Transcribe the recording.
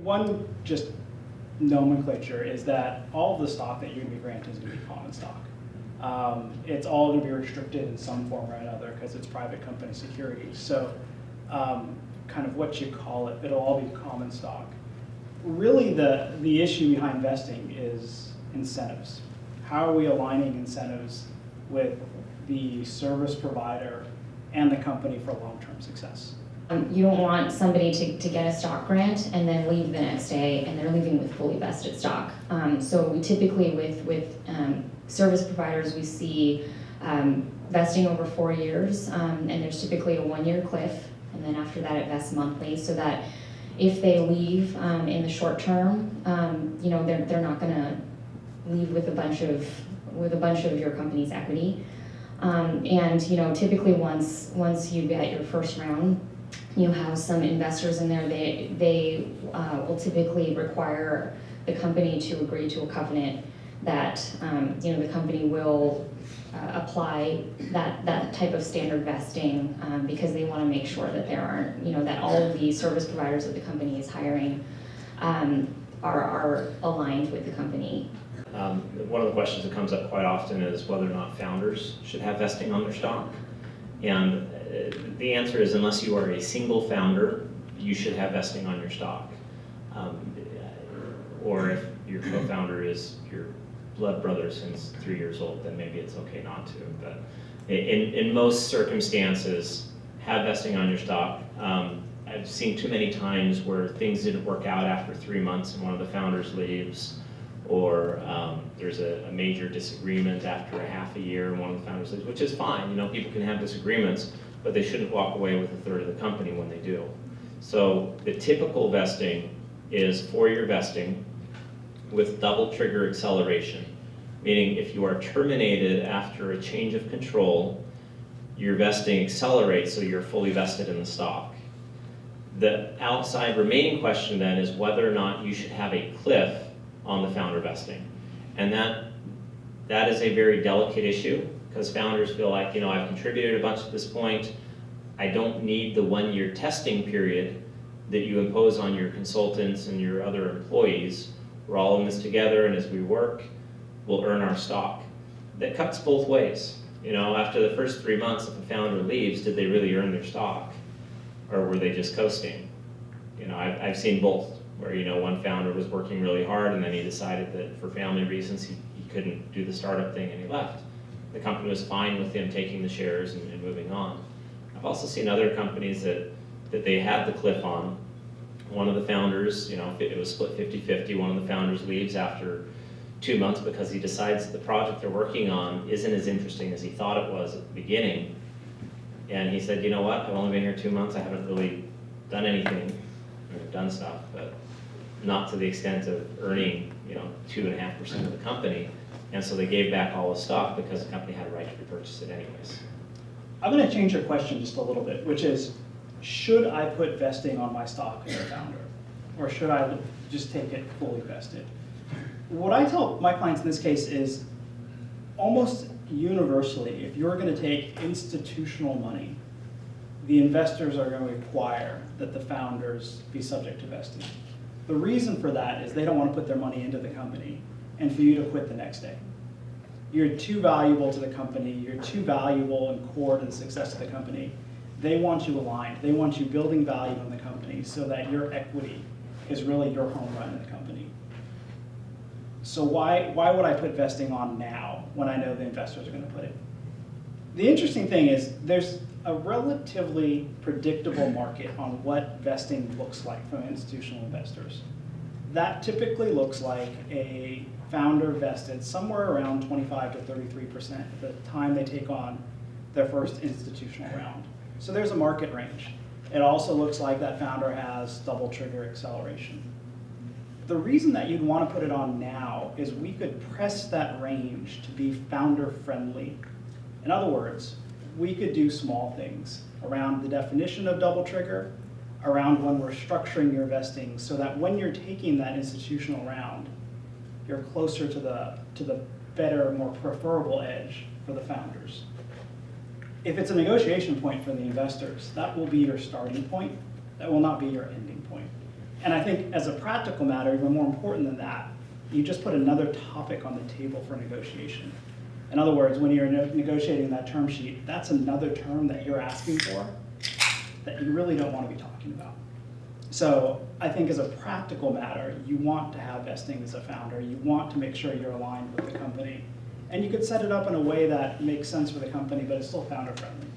One just nomenclature is that all of the stock that you're going to be granted is going to be common stock. It's all going to be restricted in some form or another because it's private company securities. So kind of what you call it, it'll all be common stock. Really the issue behind vesting is incentives. How are we aligning incentives with the service provider and the company for long-term success? You don't want somebody to get a stock grant and then leave the next day and they're leaving with fully vested stock. So we typically with service providers, we see vesting over 4 years, and there's typically a 1-year cliff, and then after that it vests monthly, so that if they leave in the short term, you know, they're not going to leave with a bunch of your company's equity. And you know, typically once you get your first round, you have some investors in there. They will typically require the company to agree to a covenant that you know, the company will apply that type of standard vesting because they want to make sure that there aren't, you know, that all of the service providers that the company is hiring are aligned with the company. One of the questions that comes up quite often is whether or not founders should have vesting on their stock. And the answer is, unless you are a single founder, you should have vesting on your stock. Or if your co-founder is your blood brother since 3 years old, then maybe it's okay not to. But in most circumstances, have vesting on your stock. I've seen too many times where things didn't work out after 3 months and one of the founders leaves, or there's a major disagreement after a half a year and one of the founders leaves, which is fine. You know, people can have disagreements, but they shouldn't walk away with a third of the company when they do. So the typical vesting is 4-year vesting with double trigger acceleration, meaning if you are terminated after a change of control, your vesting accelerates so you're fully vested in the stock. The outside remaining question then is whether or not you should have a cliff on the founder vesting. And that is a very delicate issue because founders feel like, you know, I've contributed a bunch at this point. I don't need the 1-year testing period that you impose on your consultants and your other employees. We're all in this together, and as we work, we'll earn our stock. That cuts both ways. You know, after the first 3 months, if a founder leaves, did they really earn their stock? Or were they just coasting? You know, I've seen both, where, you know, one founder was working really hard and then he decided that for family reasons he couldn't do the startup thing and he left. The company was fine with him taking the shares and moving on. I've also seen other companies that they had the cliff on. One of the founders, you know, it was split 50-50, one of the founders leaves after 2 months because he decides the project they're working on isn't as interesting as he thought it was at the beginning. And he said, you know what, I've only been here 2 months, I haven't really done anything. I've done stuff, but not to the extent of earning, you know, 2.5% of the company. And so they gave back all the stock because the company had a right to repurchase it anyways. I'm going to change your question just a little bit, which is, should I put vesting on my stock as a founder? Or should I just take it fully vested? What I tell my clients in this case is almost universally, if you're going to take institutional money, the investors are going to require that the founders be subject to vesting. The reason for that is they don't want to put their money into the company and for you to quit the next day. You're too valuable to the company, you're too valuable and core to the success of the company. They want you aligned, they want you building value in the company so that your equity is really your home run in the company. So why would I put vesting on now when I know the investors are going to put it? The interesting thing is there's a relatively predictable market on what vesting looks like from institutional investors. That typically looks like a founder vested somewhere around 25 to 33% at the time they take on their first institutional round. So there's a market range. It also looks like that founder has double trigger acceleration. The reason that you'd want to put it on now is we could press that range to be founder friendly. In other words, we could do small things around the definition of double trigger, around when we're structuring your vesting, so that when you're taking that institutional round, you're closer to the better, more preferable edge for the founders. If it's a negotiation point for the investors, that will be your starting point. That will not be your ending point. And I think as a practical matter, even more important than that, you just put another topic on the table for negotiation. In other words, when you're negotiating that term sheet, that's another term that you're asking for that you really don't want to be talking about. So I think as a practical matter, you want to have vesting as a founder. You want to make sure you're aligned with the company. And you could set it up in a way that makes sense for the company, but is still founder friendly.